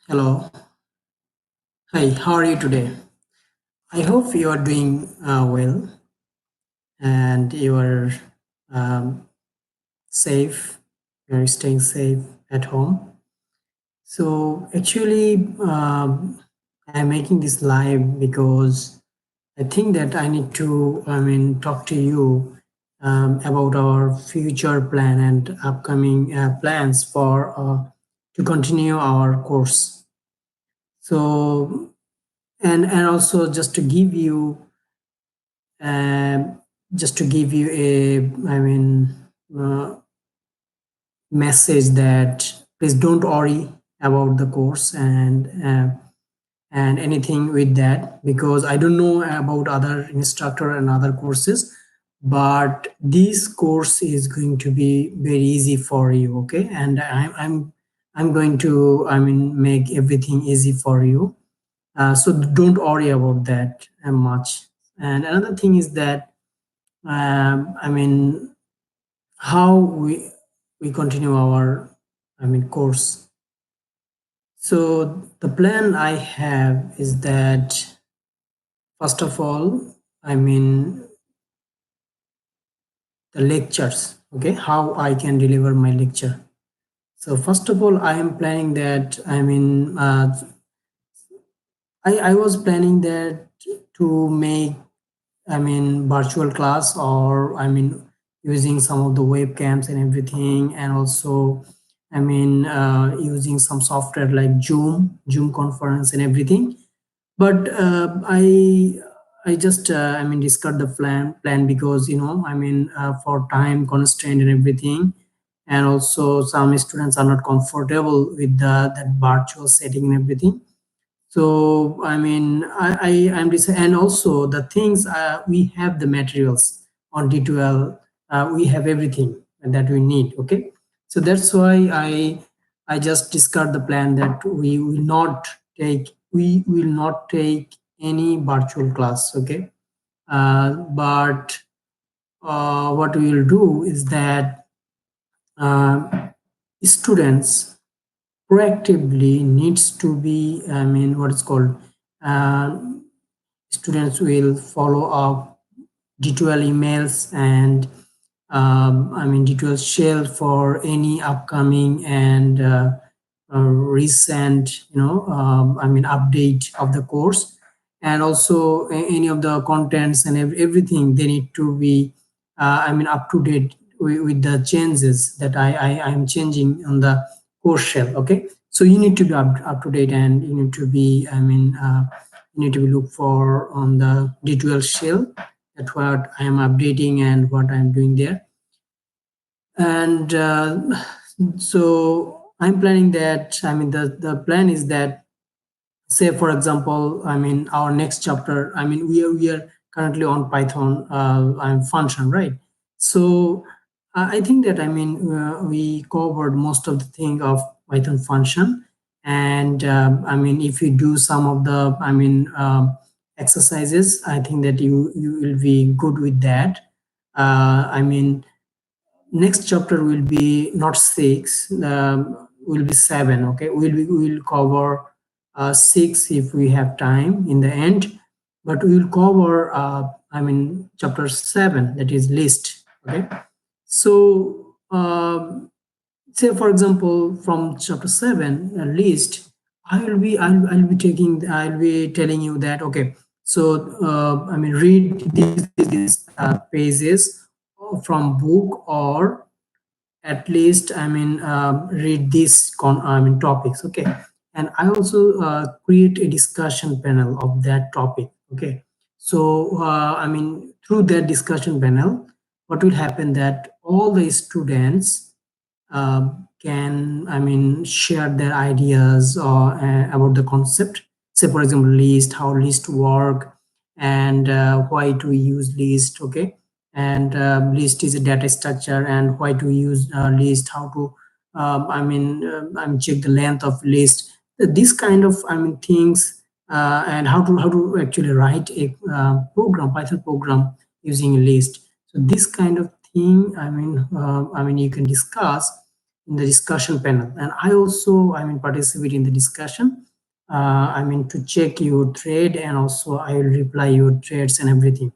Hello. Hi, how are you today? I hope you are doing well and you are um, safe. You are staying safe at home. So, actually, I'm making this live because I think that I need to, talk to you about our future plan and upcoming plans for to continue our course. So, and also Um, just to give you uh, message that please don't worry about the course and anything with that, because I don't know about other instructor and other courses, but this course is going to be very easy for you. Okay, and I'm going to make everything easy for you. So don't worry about that much. And another thing is that I mean, how we continue our course. So the plan I have is that first of all, I mean the lectures. Okay, how I can deliver my lecture. So first of all, I am planning that I was planning that to make virtual class, or using some of the webcams and everything, and also using some software like Zoom conference and everything. But I just discard the plan because for time constraint and everything, and also some students are not comfortable with the that virtual setting and everything. So and also the things, we have the materials on D12, we have everything that we need. Okay, so that's why I just discard the plan that we will not take any virtual class. Okay, but what we will do is that uh, students proactively needs to be, what is called, uh, students will follow up detailed emails and detailed shell for any upcoming and recent, update of the course, and also any of the contents and everything they need to be up to date with the changes that I am changing on the course shell. Okay, so you need to be up to date, and you need to be you need to be look for on the D12 shell, that what I am updating and what I am doing there. And so I'm planning that, the plan is that, say for example, our next chapter, we are currently on Python function, right? So I think that we covered most of the thing of Python function. And if you do some of the exercises, I think that you will be good with that. Next chapter will be not six, will be seven. Okay, we'll cover six if we have time in the end, but we will cover chapter seven, that is list. Okay, so say for example from chapter 7 list, I'll be taking, I'll be telling you that, okay, so read these pages from book, or at least read these topics. Okay, and I also create a discussion panel of that topic. Okay, so through that discussion panel, what will happen that all the students can share their ideas or about the concept. Say for example list, how list work, and why to use list. Okay, and list is a data structure, and why to use list, how to check the length of list, this kind of things, and how to actually write a program, Python program, using a list. So this kind of thing, you can discuss. in the discussion panel, and I also participate in the discussion. To check your thread, and also I will reply your threads and everything.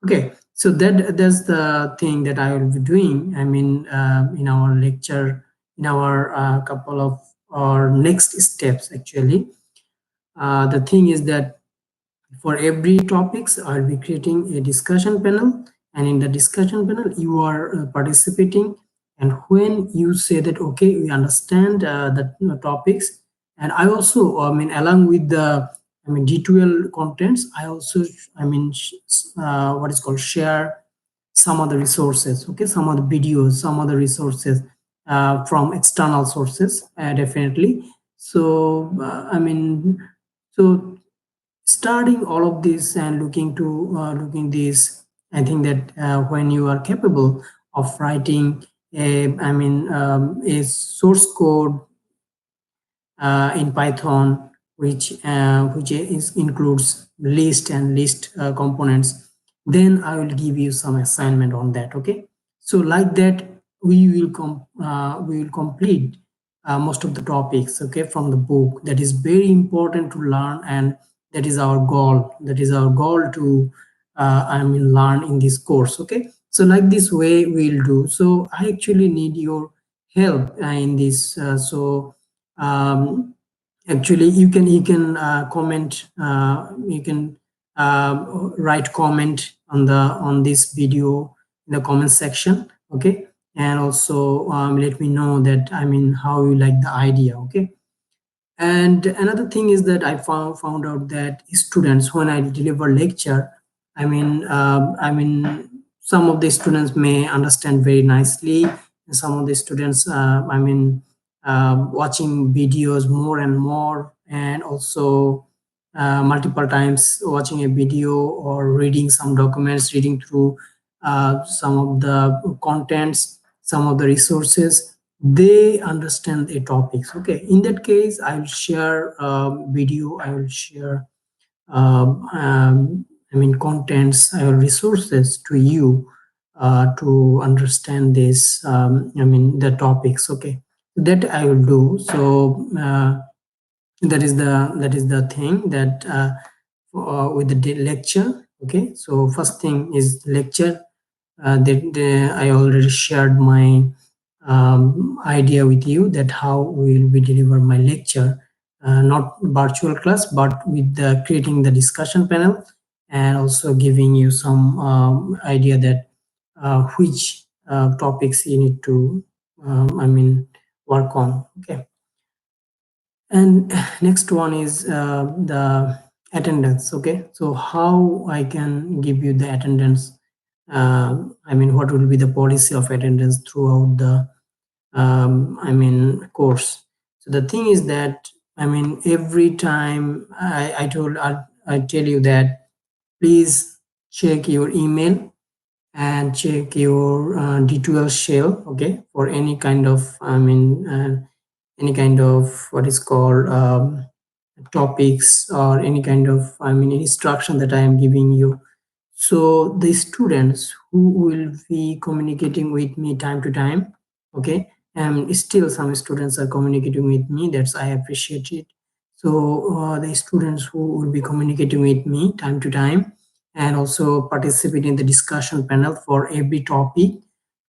Okay, so that's the thing that I will be doing. In our lecture, in our couple of our next steps actually. The thing is that for every topics, I'll be creating a discussion panel, and in the discussion panel, you are participating. And when you say that, okay, we understand the topics, and I also, along with the, D12 contents, I also, what is called share some of the resources, okay, some of the videos, some of the resources from external sources, definitely. So, so starting all of this and looking this, I think that when you are capable of writing a source code in Python, which includes list and list components, then I will give you some assignment on that. Okay, so like that, we will complete most of the topics, okay, from the book. That is very important to learn, and that is our goal. That is our goal to learn in this course. Okay, so like this way we'll do. So I actually need your help in this. So actually you can comment, you can write comment on this video in the comment section. Okay, and also let me know that how you like the idea. Okay, and another thing is that I found out that students, when I deliver lecture, some of the students may understand very nicely, and some of the students, watching videos more and more, and also multiple times watching a video or reading some documents, reading through some of the contents, some of the resources, they understand the topics. Okay, in that case, I will share video, I will share contents, resources to you to understand this, the topics. Okay, that I will do. So that is the thing that with the lecture. Okay, so first thing is lecture. I already shared my idea with you, that how we will be deliver my lecture, not virtual class, but with the creating the discussion panel, and also giving you some idea that which topics you need to work on. Okay, and next one is the attendance. Okay, so how I can give you the attendance, what will be the policy of attendance throughout the course. So the thing is that, every time I tell you that please check your email and check your D12 shell, okay, for any kind of, any kind of what is called topics, or any kind of, instruction that I am giving you. So the students who will be communicating with me time to time, okay, and still some students are communicating with me, that's I appreciate it. So the students who will be communicating with me time to time, and also participate in the discussion panel for every topic,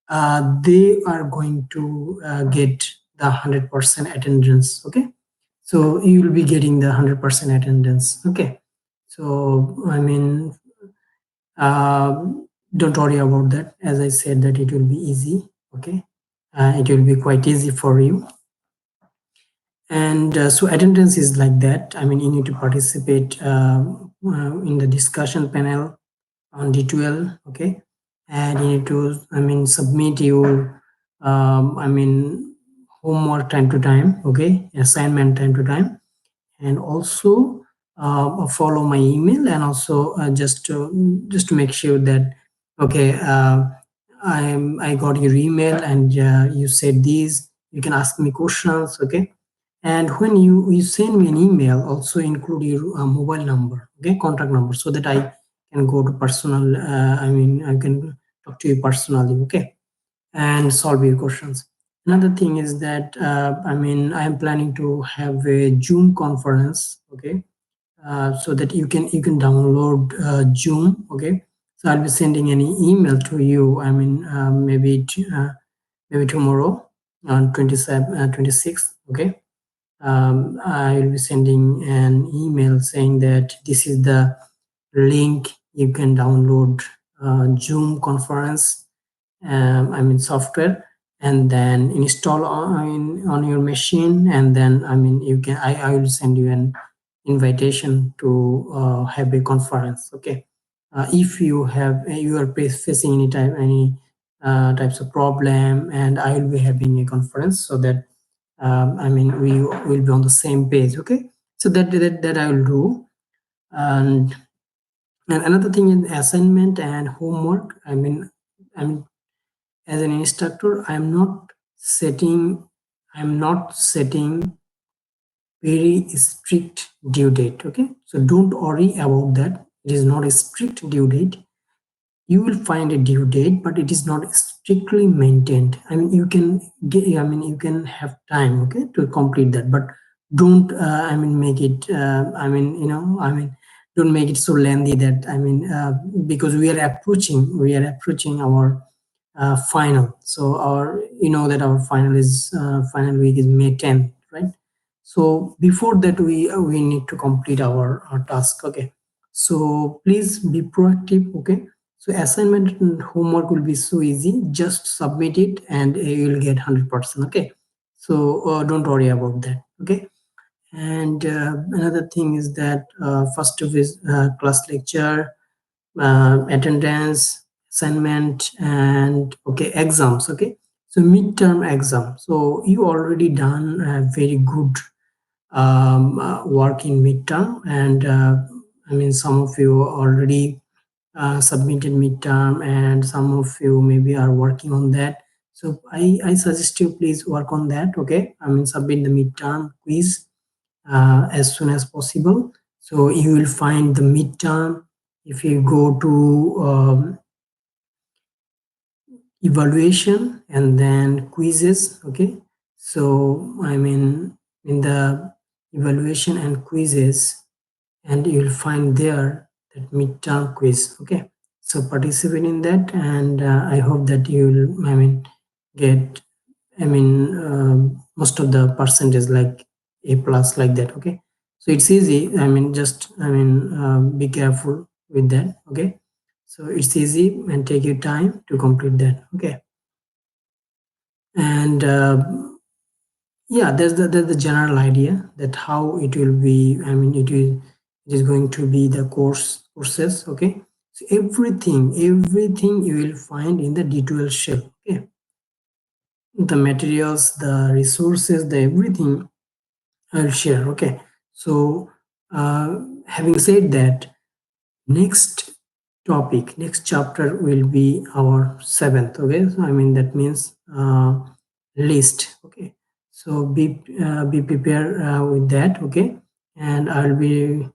they are going to get the 100% attendance. Okay, so you will be getting the 100% attendance. Okay, so don't worry about that. As I said, that it will be easy. Okay, it will be quite easy for you. And so attendance is like that. You need to participate in the discussion panel on D12. Okay, and you need to submit your homework time to time. Okay, assignment time to time, and also follow my email, and also just to make sure that, okay, I got your email, and you said these, you can ask me questions. Okay, and when you send me an email, also include your mobile number, okay, contact number, so that I can go to personal, I can talk to you personally. Okay, and solve your questions. Another thing is that I am planning to have a Zoom conference, okay, so that you can download Zoom, okay. So I'll be sending an email to you. Maybe tomorrow on 26th, okay. I will be sending an email saying that this is the link you can download Zoom conference, software, and then install on your machine, and then I will send you an invitation to have a conference, okay. If you are facing any types of problem, and I will be having a conference, so that we will be on the same page, okay. So that I will do. And and another thing is assignment and homework. I mean as an instructor, I'm not setting very strict due date, okay. So don't worry about that. It is not a strict due date. You will find a due date, but it is not strictly maintained. You can have time, okay, to complete that, but don't make it don't make it so lengthy that because we are approaching our final. So that our final week is May 10th, right? So before that, we need to complete our task, okay. So please be proactive, okay. So assignment and homework will be so easy. Just submit it, and you will get 100%, okay. So don't worry about that, okay. And another thing is that first of is class lecture, attendance, assignment, and okay, exams, okay. So midterm exam, so you already done very good work in midterm, and some of you already submitted midterm, and some of you maybe are working on that. So I suggest you please work on that, okay. Submit the midterm quiz as soon as possible. So you will find the midterm. If you go to evaluation and then quizzes, okay. So in the evaluation and quizzes, and you'll find there that midterm quiz, okay. So participate in that, and I hope that you'll get most of the percentage, like A plus, like that, okay. So it's easy. Just be careful with that, okay. So it's easy, and take your time to complete that, okay. And yeah, there's the general idea that how it will be. It is going to be the courses, okay. So everything you will find in the D12 shell, okay. The materials, the resources, the everything I'll share, okay. So having said that, next next chapter will be our seventh, okay. So that means list, okay. So be prepared with that, okay. And I'll be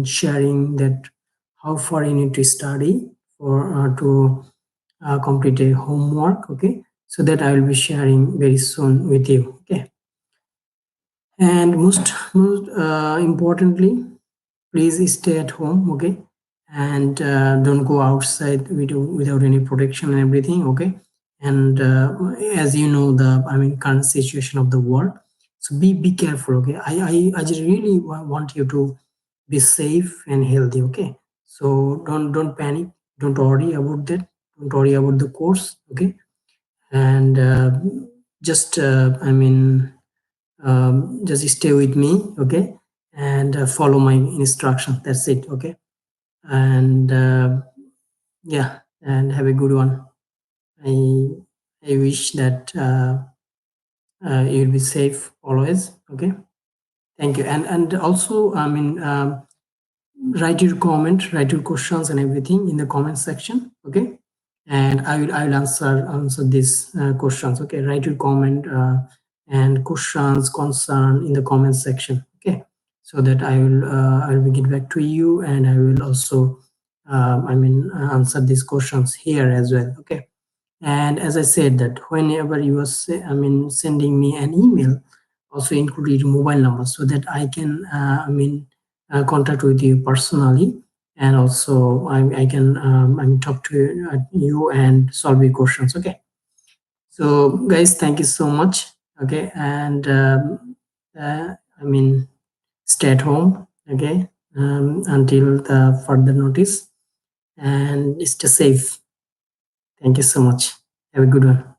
sharing that how far you need to study for to complete a homework, okay. So that I will be sharing very soon with you, okay. And most importantly, please stay at home, okay. And don't go outside without any protection and everything, okay. And as you know, the current situation of the world, so be careful, okay. I just really want you to be safe and healthy, okay. So don't panic, don't worry about that, don't worry about the course, okay. And just just stay with me, okay. And follow my instruction, that's it, okay. And yeah, and have a good one. I i wish that you'll be safe always, okay. Thank you. And also, write your questions and everything in the comment section, okay. And I will answer these questions, okay. Write your comment and questions, concern in the comment section, okay. So that I will get back to you, and I will also answer these questions here as well, okay. And as I said, that whenever you are sending me an email, also include your mobile number so that I can contact with you personally, and also I can talk to you and solve your questions. Okay. So guys, thank you so much. Okay, and I mean, stay at home. Okay, until the further notice, and stay safe. Thank you so much. Have a good one.